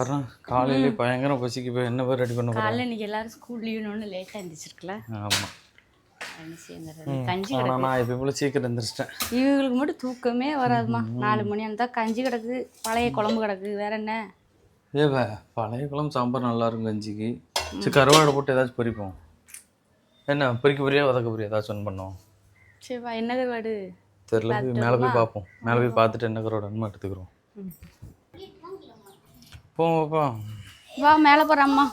வர்றேன் காலையிலே பயங்கர பசிக்கு போய் என்ன பேர் ரெடி பண்ண போகிறேன். காலையில் இன்றைக்கி எல்லோரும் ஸ்கூல் லீவ்னு லேட்டாக எழுந்திரிச்சிருக்கல. ஆமாம் கஞ்சி ஆனால் நான் இப்போ போல சீக்கிரம் எழுந்திரிச்சிட்டேன். இவங்களுக்கு மட்டும் தூக்கமே வராதுமா. 4 மணி இருந்தால் கஞ்சி கிடக்கு, பழைய குழம்பு கிடக்கு, வேற என்ன. ஏவ பழைய குழம்பு சாம்பார் நல்லா இருக்கும் கஞ்சிக்கு. சரி கருவாடை போட்டு ஏதாச்சும் பொரிப்போம். என்ன பொரிக்க பொரியா வதக்க பொரியா ஏதாச்சும் ஒன்று பண்ணுவோம். சரிப்பா, என்ன கருவாடு தெரியல, மேலே போய் பார்ப்போம். மேலே போய் பார்த்துட்டு என்ன கருவாடுன்னு எடுத்துக்கிறோம். போப்பா வா, மேலே போகிற அம்மா.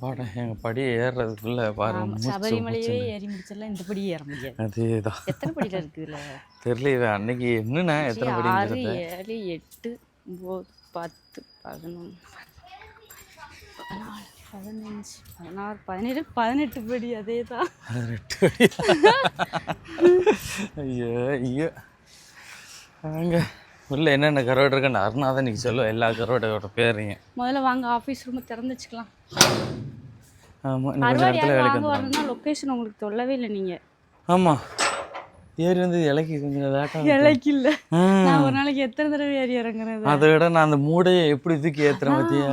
பாட எங்கள் படி ஏறுறதுக்குள்ள பாருங்க. சபரிமலையே ஏறி முடிச்சிடலாம், இந்த படி ஏற முடியாது. அதேதான். எத்தனை படியில் இருக்குதுல்ல தெரியல அன்னைக்கு என்னண்ணா எத்தனை படி? 6, 7, 8, 9, 10, 11, 15, 16, 17, 18 படி. அதே தான் 18 படி. ஐயோ ஐயோ. அங்கே உள்ள என்னென்ன கருவாடு இருக்குன்னு அருணாதான் நீங்கள் சொல்லுவோம். எல்லா கருவாடோட பேருங்க. முதல்ல வாங்க, ஆஃபீஸ் ரூம் திறந்து வச்சுக்கலாம். ஆமாம், இன்னும் கொஞ்சம் நேரத்தில் வேலைக்கு வரணும்னா லொக்கேஷன் உங்களுக்கு சொல்லவே இல்லை நீங்கள். ஆமாம், ஏறி வந்து இலைக்கு கொஞ்சம் லேட்டாக. இலைக்கு இல்லை, நான் ஒரு நாளைக்கு எத்தனை தடவை ஏறி இறங்குறது. அதை விட நான் அந்த மூடையை எப்படி தூக்கி ஏற்றுறேன் பார்த்தியா?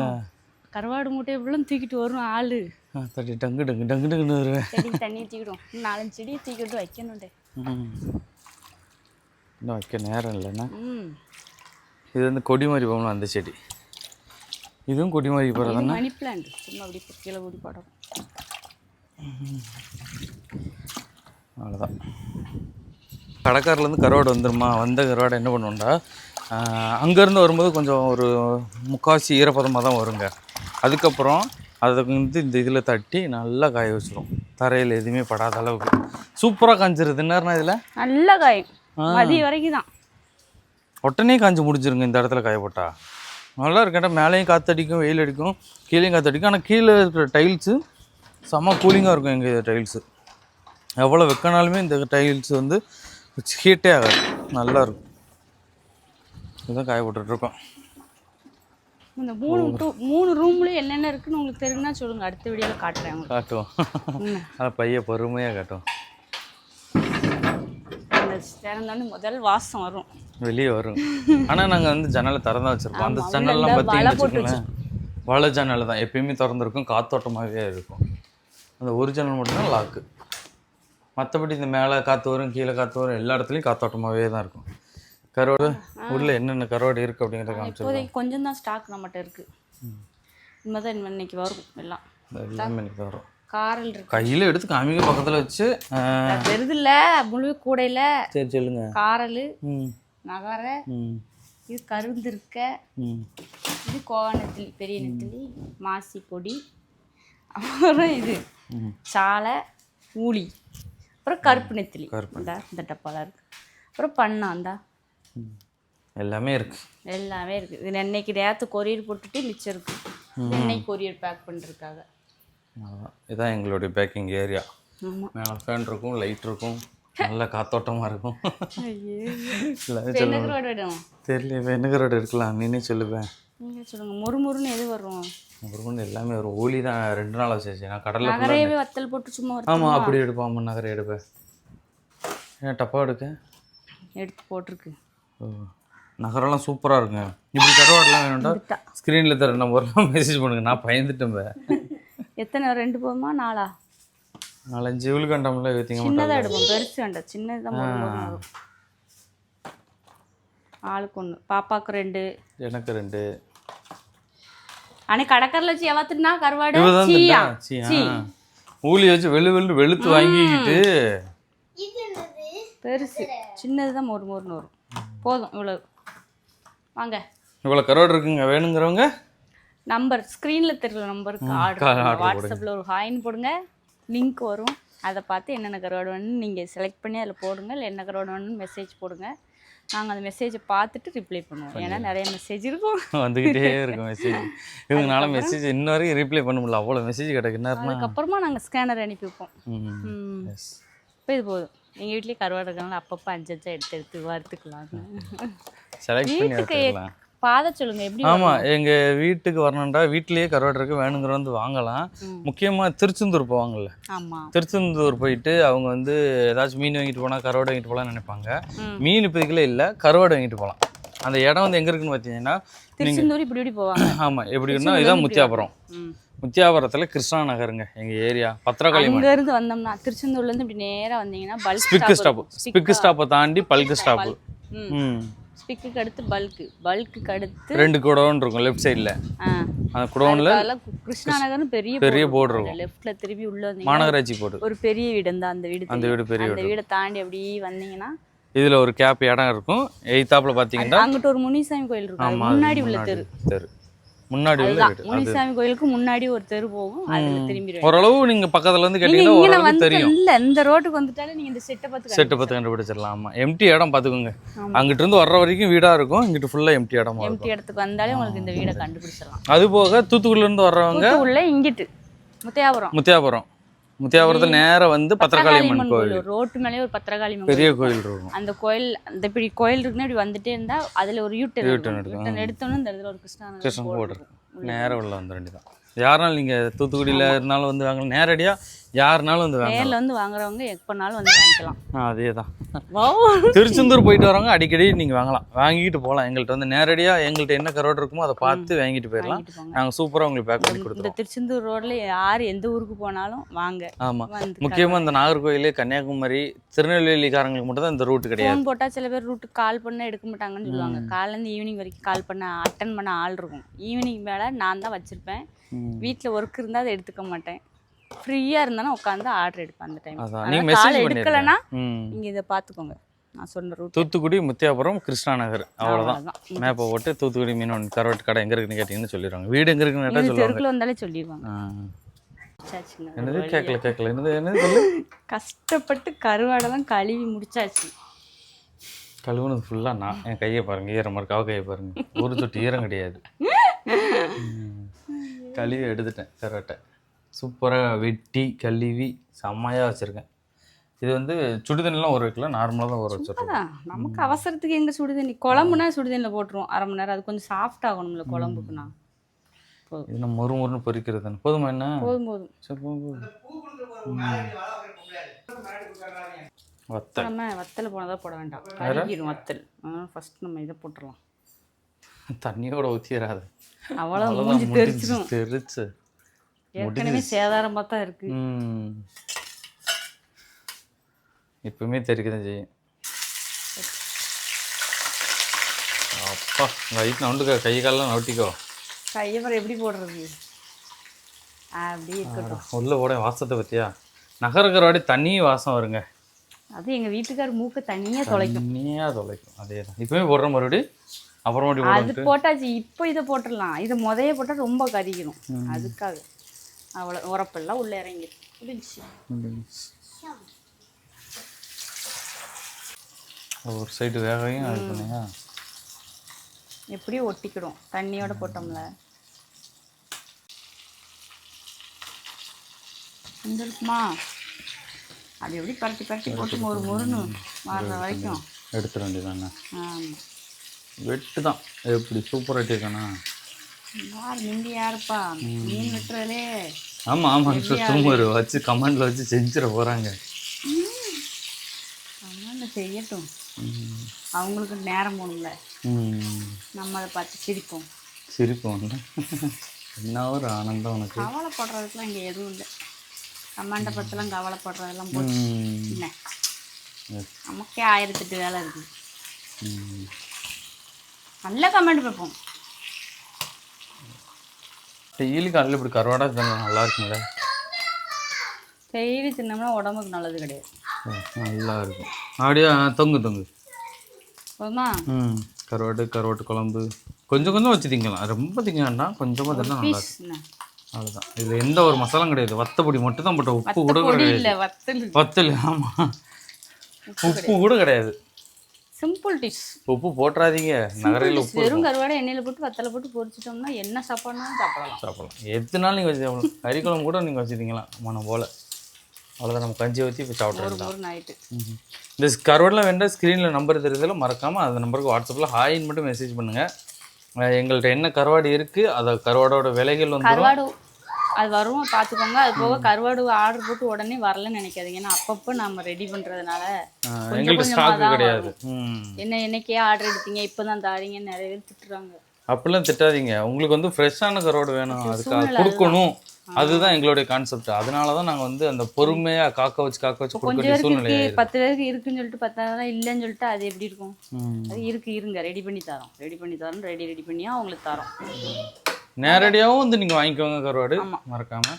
கருவாடு மூட்டையை இவ்வளோ தூக்கிட்டு வரும் ஆள். தட்டி டங்கு டங்கு டங்கு டங்குன்னு வருவேன். செடி தண்ணி தூக்கிடும், 4-5 செடியை தூக்கிட்டு வைக்கணுண்டே. இன்னும் வைக்க நேரம் இல்லைண்ணா. இது வந்து கொடி மாதிரி போகணும் அந்த செடி. இதுவும் கொடி மாதிரி போகிறதாண்ணா. மணி பிளான்ட் சும்மா அப்படி கீழே கூடி போடுறோம். அவ்வளோதான். கடைக்காரிலேருந்து கருவாடு வந்துடுமா? வந்த கருவாடை என்ன பண்ணுவோம்டா, அங்கேருந்து வரும்போது கொஞ்சம் ஒரு முக்கால்வாசி ஈரப்பதமாக தான் வருங்க. அதுக்கப்புறம் அதை வந்து இந்த இதில் தட்டி நல்லா காய வச்சிடும். தரையில் எதுவுமே படாத அளவுக்கு சூப்பராக காஞ்சிருது. என்னன்னா இதில் நல்லா காயும், மதியம் வரைக்கும் தான். உடனே காஞ்சி முடிஞ்சிருங்க இந்த இடத்துல காய போட்டா. நல்லா இருக்கேன்டா. மேலேயும் காற்றடிக்கும், வெயில் அடிக்கும், கீழேயும் காற்றடிக்கும். ஆனால் கீழே இருக்கிற டைல்ஸு செம்ம கூலிங்காக இருக்கும். எங்கள் டைல்ஸு எவ்வளோ வைக்கனாலுமே இந்த டைல்ஸ் வந்து ஹீட்டே ஆகாது, நல்லாயிருக்கும். இதுதான் காய போட்டுட்ருக்கோம். இந்த 3 ரூம்லேயும் என்னென்ன இருக்குன்னு உங்களுக்கு தெரியும்னா சொல்லுங்கள், அடுத்த வீடியோவில் காட்டுறேன். காட்டுவோம். ஆனால் பையன் பொறுமையாக காட்டுவோம். திறந்தோடனே முதல் வாசம் வரும், வெளியே வரும். ஆனால் நாங்கள் வந்து ஜன்னலை திறந்தா வச்சுருப்போம். அந்த ஜன்னல்லாம் பார்த்தீங்கன்னு வச்சுக்கோங்களேன், வலை ஜன்னல் தான் எப்பயுமே திறந்துருக்கும், காத்தோட்டமாகவே இருக்கும். அந்த ஒரு ஜன்னல் மட்டும்தான் லாக்கு. மற்றபடி இந்த மேலே காற்று வரும், கீழே காற்று வரும், எல்லா இடத்துலையும் காத்தோட்டமாகவே தான் இருக்கும். கருவாடு உள்ள என்னென்ன கருவாடு இருக்குது அப்படிங்கிறத காமிச்சிருக்கோம். கொஞ்சம் தான் ஸ்டாக் நம்மகிட்ட இருக்குது. இனிமேதான் இன்னைக்கு வரும் எல்லாம். எல்லாமே இன்னைக்கு வரும். காரல் இருக்கு, கையில் எடுத்து காமிக்க பக்கத்தில் வச்சு பெருதில்ல முழு கூடையில். சரி சொல்லுங்க. காரல், நகரை, இது கருந்திருக்க, இது கோவநெத்திலி, பெரிய நெத்திலி, மாசி பொடி, அப்புறம் இது சாலை, ஊளி, அப்புறம் கருப்பு நெத்திலி. இந்த டப்பாலாம் இருக்குது. அப்புறம் பண்ணாந்தா எல்லாமே இருக்குது. எல்லாமே இருக்குது. இது இன்னைக்கு நேரத்து கொரியர் போட்டுட்டு மிச்சம் இருக்குது. இன்னைக்கு கொரியர் பேக் பண்ணிருக்காங்க. இதுதான் எங்களுடைய பேக்கிங் ஏரியா. மேலே ஃபேன் இருக்கும், லைட் இருக்கும், நல்ல காத்தோட்டமாக இருக்கும். தெரியல என்ன கருவாடு இருக்கலாம், நீனே சொல்லுவேன். நீங்கள் சொல்லுங்கள். முறுமுறுன்னு எது வரும்? முறுமுறுன்னு எல்லாமே வரும். ஊலி தான் 2 நாள் வச்சு நான் கடலில் நகரையவே வத்தல் போட்டு சும்மா வரும். ஆமாம், அப்படி எடுப்பேன். ஆமாம், நகரை எடுப்பேன். ஏன் டப்பா எடுக்க எடுத்து போட்டிருக்கு. நகரெல்லாம் சூப்பராக இருக்குங்க. இப்படி கருவாடெலாம் வேணும்டா ஸ்க்ரீனில் தர நம்பர்லாம் மெசேஜ் பண்ணுங்க. நான் பயந்துட்டேன். எத்தனை 2 போதுமா 4? 4-5 விழுக்கண்டம்ல வைத்தீங்க. சின்னதாக எடுப்போம், பெருசு வேண்டாம், சின்னதாக வரும். ஆளுக்கு 1, பாப்பாவுக்கு 2, எனக்கு 2. ஆனால் கடற்கரையில் வச்சு எவத்துனா கருவாடு ஊலி வச்சு வெளுத்து வாங்கிக்கிட்டு பெருசு. சின்னது தான் மொறுன்னு வரும். போதும் இவ்வளோ. வாங்க, இவ்வளோ கருவாடு இருக்குங்க. வேணுங்கிறவங்க நம்பர் ஸ்க்ரீனில் தெரியல நம்பருக்கு ஆர்டர், வாட்ஸ்அப்பில் ஒரு ஹாய்ன்னு போடுங்க, லிங்க் வரும். அதை பார்த்து என்னென்ன கருவாடு வேணும்னு நீங்கள் செலக்ட் பண்ணி அதில் போடுங்க. இல்லை என்ன கருவாடு வேணும்னு மெசேஜ் போடுங்க. நாங்கள் அந்த மெசேஜை பார்த்துட்டு ரிப்ளை பண்ணுவோம். ஏன்னா நிறைய மெசேஜ் இருக்கும், வந்துக்கிட்டே இருக்கும் மெசேஜ். இவங்கனால மெசேஜ் இன்ன வரைக்கும் ரிப்ளை பண்ண முடியல, அவ்வளோ மெசேஜ் கிடக்குன்னா. அதுக்கப்புறமா நாங்கள் ஸ்கேனர் அனுப்பி வைப்போம். இப்போ இது போதும். எங்கள் வீட்லேயே கருவாடு இருக்கனால அப்பப்போ 5 எடுத்து வறுத்துக்கலாம். வீட்டுக்கு பாதை சொல்லுங்க எப்படி ஆமாம் எங்கள் வீட்டுக்கு வரணும்டா வீட்லேயே கருவாடு இருக்கு வேணுங்கிற வந்து வாங்கலாம். முக்கியமாக திருச்செந்தூர் போவாங்கல்ல, ஆமா திருச்செந்தூர் போயிட்டு அவங்க வந்து ஏதாச்சும் மீன் வாங்கிட்டு போனால் கருவாடு வாங்கிட்டு போகலான்னு நினைப்பாங்க. மீன் இப்போதைக்குள்ள இல்லை, கருவாடு வாங்கிட்டு போகலாம். அந்த இடம் வந்து எங்கே இருக்குன்னு பார்த்தீங்கன்னா திருச்செந்தூர் இப்படி போவாங்க. ஆமாம் எப்படின்னா இதான் முத்தியாபுரம். முத்தியாபுரத்தில் கிருஷ்ணா நகருங்க எங்கள் ஏரியா. பத்திரகாளி அங்க இருந்து வந்தோம்னா திருச்செந்தூர்ல இருந்து இப்படி நேரா வந்தீங்கன்னா ஸ்பிக்கு ஸ்டாப்பை தாண்டி பல்கு ஸ்டாப்பு. ஸ்பிக்கு அடுத்து பல்க்கு அடுத்து 2 குடோன் இருக்கும் லெஃப்ட் சைடில். அந்த குடோன்ல கிருஷ்ணா நகர்னு பெரிய போர்டு இருக்கும். லெஃப்ட்ல திருப்பி உள்ள வந்தீங்க மாநகராட்சி போர்டு. ஒரு பெரிய வீடு இருந்தா அந்த வீடு பெரிய அந்த வீடை தாண்டி அப்படியே வந்தீங்கன்னா இதுல ஒரு கேப் இடம் இருக்கும். எய்தாப்ல பாத்தீங்கன்னா அங்கிட்ட ஒரு முனிசாமி கோயில் இருக்கும். முன்னாடி உள்ள தெரு முன்னாடி உள்ள வீடு. முனிசாமி கோயிலுக்கு முன்னாடி ஒரு தெரு போகும். அதுல திரும்பிடுவீங்க. ஓரளவு நீங்க பக்கத்துல இருந்து கேட்டீங்கன்னா ஓரளவு தெரியும். இல்ல இந்த ரோட்டுக்கு வந்துட்டாலே நீங்க இந்த செட்டை பார்த்து கண்டுபிடிச்சிடலாம். ஆமா எம்டி இடம் பாத்துக்கோங்க. அங்கிட்ட இருந்து வர்ற வரைக்கும் வீடா இருக்கும். இங்கிட்ட ஃபுல்லா எம்டி இடமா இருக்கும். எம்டி இடத்துக்கு வந்தாலே உங்களுக்கு இந்த வீடை கண்டுபிடிச்சிடலாம். அது போக தூத்துக்குடில இருந்து வர்றவங்க உள்ள இங்கிட்டு முத்தியாபுரத்துல நேரா வந்து பத்திரகாளி அம்மன் கோயில். ரோட்டு மேலே ஒரு பத்திரகாளி அம்மன் பெரிய கோயில் இருக்கும். அந்த கோயில் அந்த இப்படி கோயில் இருக்குன்னா இப்படி வந்துட்டே இருந்தா அதுல ஒரு யூட்டர்ன் எடுத்தோம்னா இந்த இடத்துல ஒரு கிருஷ்ணன் போர்டு நேரா உள்ள வந்து வேண்டியதான். யாருனாலும் நீங்க தூத்துக்குடியில இருந்தாலும் வந்து வாங்கலாம். நேரடியா யாருனாலும் வந்து வாங்கலாம். நேர்ல வந்து வாங்குறவங்க எப்பனாலும் வந்து வாங்கிக்கலாம். அதேதான். திருச்செந்தூர் போயிட்டு வரவங்க அடிக்கடி நீங்க வாங்கலாம், வாங்கிட்டு போகலாம். எங்கள்கிட்ட வந்து நேரடியா எங்கள்கிட்ட என்ன கரோடு இருக்குமோ அதை பார்த்து வாங்கிட்டு போயிடலாம். நாங்க சூப்பரா உங்களுக்கு பேக் பண்ணி கொடுத்துருவோம். இந்த திருச்செந்தூர் ரோட்ல யார் எந்த ஊருக்கு போனாலும் வாங்க. ஆமா முக்கியமா இந்த நாகர்கோயில், கன்னியாகுமரி, திருநெல்வேலிக்காரங்களுக்கு மட்டும் தான் இந்த ரூட் கிடையாது. ஃபோன் போட்டா சில பேர் ரூட்டுக்கு கால் பண்ண எடுக்க மாட்டாங்கன்னு சொல்லுவாங்க. காலையிலேருந்து ஈவினிங் வரைக்கும் கால் பண்ண அட்டன் பண்ண ஆள் இருக்கும். ஈவினிங் மேலே நான் தான் வச்சிருப்பேன். வீட்டில் ஒர்க் இருந்தால் அதை எடுத்துக்க மாட்டேன். ஃப்ரீயாக இருந்தாலும் உட்காந்து ஆர்டர் எடுப்பேன் அந்த டைம். கால் எடுக்கலைன்னா நீங்கள் இதை பார்த்துக்கோங்க. நான் சொன்ன ரூட் தூத்துக்குடி, முத்தியாபுரம், கிருஷ்ணா நகர். அவ்வளோதான். மேப்பை போட்டு தூத்துக்குடி மீன் கருவாட்டு கடை எங்கே இருக்குன்னு கேட்டிங்கன்னு சொல்லிடுவாங்க. வீடு எங்கே இருக்குன்னு கேட்டால் சொல்லுவாங்க. தெருக்குள்ள வந்தாலே சொல்லிடுவாங்க. என்னது கேட்கல என்னது சொல்லு. கஷ்டப்பட்டு கருவாடெல்லாம் கழுவி முடிச்சாச்சு. கழுவுனது ஃபுல்லாக நான் என் கையை பாருங்க, ஈரமாக இருக்கு. அவ கையை பாருங்க, ஒரு சொட்டு ஈரம் கிடையாது. கழுவி எடுத்துட்டேன் கருவாட்டை. சூப்பராக வெட்டி கழுவி செம்மையாக வச்சுருக்கேன். இது வந்து சுடுதண்ணிலாம் ஊற வைக்கல, நார்மலாக தான் ஊற வச்சுருக்கோம். நமக்கு அவசரத்துக்கு எங்கே சுடுதண்ணி, குழம்புனா சுடுதண்ணியில் போட்டுருவோம் 1/2 மணி நேரம். அது கொஞ்சம் சாஃப்ட் ஆகணும்ல குழம்புக்குண்ணா. இது நம்ம முறுமுறுன்னு பொரிக்கிறது தானே. போதுமா? என்ன போதும் சரி போதும். வத்தல் போனதாக போட வேண்டாம், கறிக்கிடும் வத்தல். ஃபர்ஸ்ட் நம்ம இதை போட்டுடலாம். தண்ணியோட ஊற்றிடாது, அவ்வளோ மூஞ்சி தெரிச்சிடும். தெரிச்சு ஏற்கனவே சேதாரமாக தான் இருக்கு. இப்பவுமே தெரிக்கதான் செய்யும். அப்பா ரைட் நவுண்டுக்கோ, கை காலெலாம் நவுட்டிக்கோ. கையப்புறம் எப்படி போடுறது? அப்படி இருக்கட்டும். உள்ள போட வாசத்தை பற்றியா? நகரக்கரவாடி தண்ணி வாசம் வருங்க. அது எங்கள் வீட்டுக்கார் மூக்க தனியாக தொலைக்கும். அதே தான் இப்போவே போடுற மறுபடியும் அப்புறமாட்டி அது போட்டாச்சு. இப்போ இதை போட்டுடலாம். இதை முதைய போட்டால் ரொம்ப கறிக்கணும். அதுக்காக அவ்வளோ உரப்பெல்லாம் உள்ளே இறங்கி முடிஞ்சு. ஒரு சைடு வேகையும் அது பண்ணியா எப்படியும் ஒட்டிக்கிடும் தண்ணியோட போட்டோம்ல. இந்த இருக்குமா அது எப்படி பரட்டி போட்டு ஒரு முருன்னு மாறுற வரைக்கும் எடுத்துட வேண்டியதானே. ஆமாம் வெட்டு தான் எப்படி சூப்பராக வெட்டியிருக்கானா. யார் நிந்தி யாருப்பா மீன் வெட்டுறதுலே. ஆமாம் தூங்குற வச்சு கமெண்டில் வச்சு செஞ்சிட போகிறாங்க. கமெண்டில் செய்யட்டும், அவங்களுக்கு நேரம் போகணும்ல. நம்ம அதை பார்த்து சிரிப்போம். என்ன ஒரு ஆனந்தம் உனக்கு. கவலைப்படுறதுக்குலாம் இங்கே எதுவும் இல்லை. கமெண்டை பற்றிலாம் கவலைப்படுறதெல்லாம் போச்சு. என்ன நமக்கே 1008 வேலை இருக்குது. நல்ல கமெண்ட் பார்ப்போம். டெய்லி காலையில் இப்படி கருவாடா தின்னா நல்லா இருக்குங்களே. டெய்லி தின்னோம்னா உடம்புக்கு நல்லது கிடையாது. நல்லா இருக்கும். அப்படியே தொங்கு போதுமா? கருவாட்டு குழம்பு கொஞ்சம் வச்சு திங்கலாம். ரொம்ப திங்க வேண்டாம், கொஞ்சமாக தின்னா நல்லா இருக்கும். அவ்வளோதான். இதில் எந்த ஒரு மசாலாம் கிடையாது. வத்தப்பொடி மட்டும் தான் போட்ட, உப்பு கூட கிடையாது. வத்தல் ஆமாம், உப்பு கூட கிடையாது. Simple dish. உப்பு போட்டுறாதீங்க. நகரையில் உப்பு வெறும் கருவாடை எண்ணெயில் போட்டு வத்தலை போட்டு பொரிச்சிட்டோம்னா என்ன சாப்பாடுனாலும் சாப்பிடலாம். எதுனாலும் நீங்கள் வச்சு கறி குழம்பு கூட நீங்கள் வச்சுருந்தீங்களா மனம் போல். அவ்வளோதான். நம்ம கஞ்சி ஊற்றி இப்போ சாப்பிட்றோம். இந்த கருவாடெலாம் வேண்டாம். ஸ்க்ரீனில் நம்பர் தெரியுதில் மறக்காமல் அந்த நம்பருக்கு வாட்ஸ்அப்பில் ஹாயின்னு மட்டும் மெசேஜ் பண்ணுங்கள். எங்கள்கிட்ட என்ன கருவாடு இருக்குது அதை கருவாடோட விலைகள் வந்துடும். கருவாடு அது வரும் பார்த்துக்கோங்க. அது போக கருவாடு ஆர்டர் போட்டு உடனே வரலன்னு நினைக்காதீங்க. ஏன்னா அப்பப்போ நம்ம ரெடி பண்ணுறதுனால எங்களுக்கு ஸ்டாக் கிடையாது. என்னைக்கே ஆர்டர் எடுத்தீங்க இப்போ தான் தாரீங்கன்னு நிறைய பேர் திட்டுறாங்க. அப்படிலாம் திட்டாதீங்க. உங்களுக்கு வந்து ஃப்ரெஷ்ஷான கருவாடு வேணும், அதுக்கு அது கொடுக்கணும். அதுதான் எங்களுடைய கான்செப்ட். அதனால தான் நாங்கள் வந்து அந்த பொறுமையாக காக்க வச்சு கொடுக்க வேண்டிய சூழ்நிலை. 10 பேருக்கு இருக்குன்னு சொல்லிட்டு 10 இல்லைன்னு சொல்லிட்டு அது எப்படி இருக்கும்? அது இருங்க ரெடி பண்ணி தரோம் ரெடி பண்ணியா அவங்களுக்கு தரோம். நேரடியாகவும் வந்து நீங்கள் வாங்கிக்கோங்க கருவாடு, மறக்காமல்.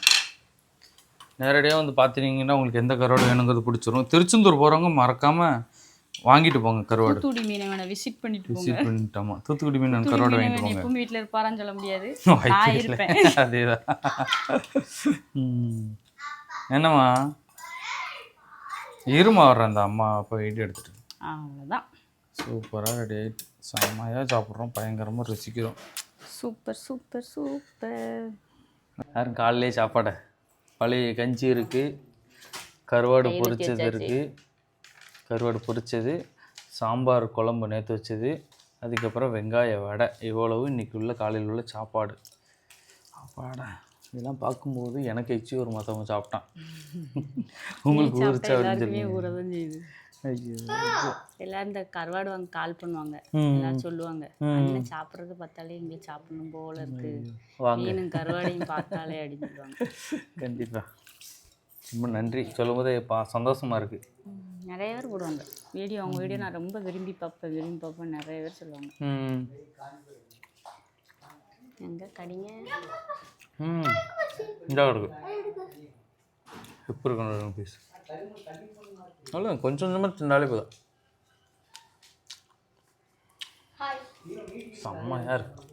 நேரடியாக வந்து பார்த்துட்டீங்கன்னா உங்களுக்கு எந்த கருவாடு வேணுங்கிறது பிடிச்சிரும். திருச்செந்தூர் போகிறவங்க மறக்காமல் வாங்கிட்டு போங்க கருவாடு. தூத்துக்குடி மீனை வேணா விசிட் பண்ணிட்டோமா? தூத்துக்குடி மீன் கருவாடு வாங்கிட்டு போங்க. எப்பவும் வீட்டில் இருப்பாரான்னு சொல்ல முடியாது, நான் இருப்பேன். அதேதான். என்னம்மா இருமா வர்றேன், அந்த அம்மா அப்போ வீடியோ எடுத்துட்டு. அவ்வளோதான். சூப்பராக ரெடி ஆகிட்டு செம்மையாக சாப்பிட்றோம், பயங்கரமாக ருசிக்கிறோம். Super super super. யாரும் காலையிலே சாப்பாடை பழைய கஞ்சி இருக்குது, கருவாடு பொரிச்சது இருக்குது, கருவாடு பொரிச்சது, சாம்பார் குழம்பு நேற்று வச்சது, அதுக்கப்புறம் வெங்காய வடை. இவ்வளவு இன்றைக்கி உள்ள காலையில் உள்ள சாப்பாடு. இதெல்லாம் பார்க்கும்போது எனக்கு எச்சி ஒரு மற்றவங்க சாப்பிட்டான். உங்களுக்கு ஊறிச்சா ஊறதான் செய்யுது. எல்லாரும் இந்த கருவாடு வாங்க கால் பண்ணுவாங்க, எல்லாரும் சொல்லுவாங்க அண்ணன் சாப்பிட்றது பார்த்தாலே இங்கே சாப்பிடணும் போல இருக்கு, மீனும் கருவாடையும் பார்த்தாலே அடிச்சுடுவாங்க. கண்டிப்பாக ரொம்ப நன்றி. சொல்லும் போதே சந்தோஷமாக இருக்குது. நிறைய பேர் போடுவாங்க வீடியோ, அவங்க வீடியோ நான் ரொம்ப விரும்பி பார்ப்பேன் நிறைய பேர் சொல்லுவாங்க. எங்கே கடிங்க இந்த இருக்கு எப்படி இருக்கணும் பீஸ் அவ்வளோ கொஞ்சம் கொஞ்சமாக தின்னாலே போதும். செம்மையாக இருக்கு,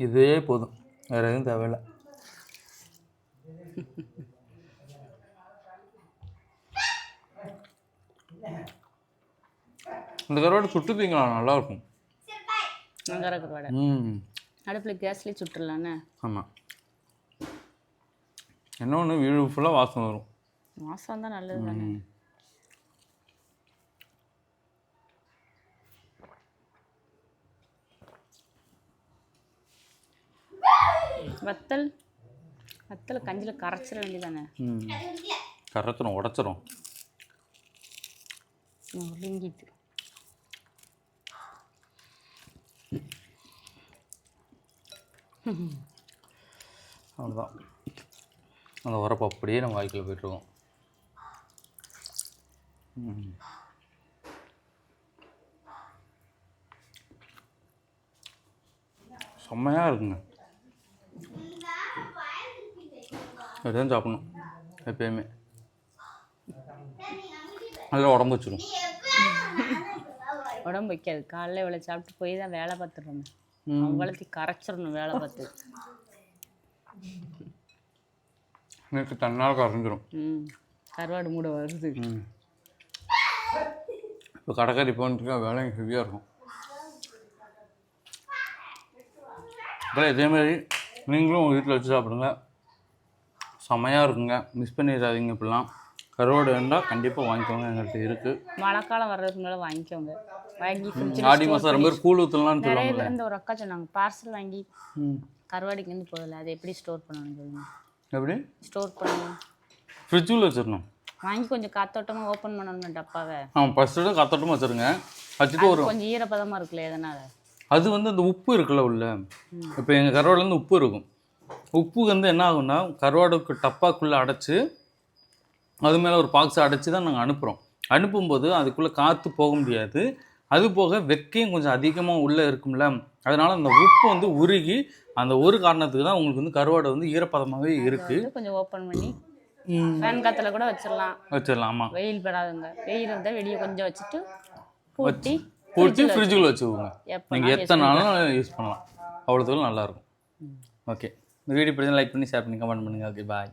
இதே போதும், வேறு எதுவும் தேவையில்லை. இந்த கருவாடு சுட்டு தீங்களா நல்லா இருக்கும். கருவாடை அடுப்பில் கேஸ்லேயே சுட்டுடலான்னு. ஆமாம், என்ன ஒன்று வீடு ஃபுல்லாக வாசம் வரும். வாசம் தான் நல்லது தானே. வத்தல் கஞ்சியில் கரைச்சிட வேண்டியதானே. கரைச்சிரும், உடச்சிரும். ஒழுங்கிட்டு அவ்வளோதான். அந்த உரப்பு அப்படியே நம்ம வாழ்க்கையில் போய்ட்டுருக்கோம். செம்மையாக இருக்குங்க. இதுதான் சாப்பிடணும் எப்பயுமே, நல்லா உடம்பு வச்சிடும். உடம்பு வைக்காது. காலைல இவ்வளோ சாப்பிட்டு போய் தான் வேலை பார்த்துடுறோம், அவ்வளோத்தையும் கரைச்சிடணும் வேலை பார்த்து. நேற்று தன்னால் கரைஞ்சிரும். கருவாடு மூட வருது. இப்போ கடைக்கறி போனதுக்கு வேலை ஹெவியாக இருக்கும். அப்புறம் இதேமாதிரி நீங்களும் உங்கள் வீட்டில் வச்சு சாப்பிடுங்க, செம்மையாக இருக்குங்க. மிஸ் பண்ணிடாதீங்க. இப்படிலாம் கருவாடு வேண்டாம் கண்டிப்பாக வாங்கிக்கோங்க, எங்கள்கிட்ட இருக்குது. மழைக்காலம் வர்றதுக்கு முன்னாடி வாங்கிக்கோங்க. வாங்கி ஆடி மாதம் ரொம்ப கூழ் ஊற்றலாம்னு சொல்லுவாங்க. இந்த ஒரு அக்கா சொன்னாங்க பார்சல் வாங்கி கருவாடிக்கு போதில்லை, அதை எப்படி ஸ்டோர் பண்ணணும்னு சொல்லுங்க. எப்படி ஸ்டோர் பண்ணணும்? ஃப்ரிட்ஜில் வச்சிடணும். வாங்கி கொஞ்சம் காத்தோட்டமாக ஓப்பன் பண்ணணும் டப்பாவை. ஃபஸ்ட்டு காத்தோட்டமாக வச்சுருங்க. வச்சுட்டு ஒரு கொஞ்சம் ஈரப்பதமாக இருக்குல்ல, எதனால் அது வந்து அந்த உப்பு இருக்குல்ல உள்ள. இப்போ எங்கள் கருவாடுலேருந்து உப்பு இருக்கும். உப்பு வந்து என்ன ஆகும்னா கருவாடுக்கு டப்பாக்குள்ளே அடைச்சி அது மேலே ஒரு பாக்ஸை அடைச்சி தான் நாங்கள் அனுப்புகிறோம். அனுப்பும்போது அதுக்குள்ளே காற்று போக முடியாது. அது போக வெக்கையும் கொஞ்சம் அதிகமாக உள்ளே இருக்கும்ல, அதனால் அந்த உப்பு வந்து உருகி அந்த ஒரு காரணத்துக்கு தான் உங்களுக்கு வந்து கருவாடு வந்து ஈரப்பதமாகவே இருக்குது. கொஞ்சம் ஓப்பன் பண்ணி ஃபேன் காற்றுல கூட வச்சிடலாம். ஆமாம், வெயில் படாதுங்க. வெயில் இருந்தால் வெளியே கொஞ்சம் வச்சுட்டு பூட்டி ஃப்ரிட்ஜுக்குள்ளே வச்சுக்கோங்க. நீங்கள் எத்தனை நாளும் யூஸ் பண்ணலாம், அவ்வளோத்துக்கும் நல்லாயிருக்கும். ஓகே, இந்த வீடியோ பிடிச்சா லைக் பண்ணி ஷேர் பண்ணி கமெண்ட் பண்ணுங்கள். ஓகே, பாய்.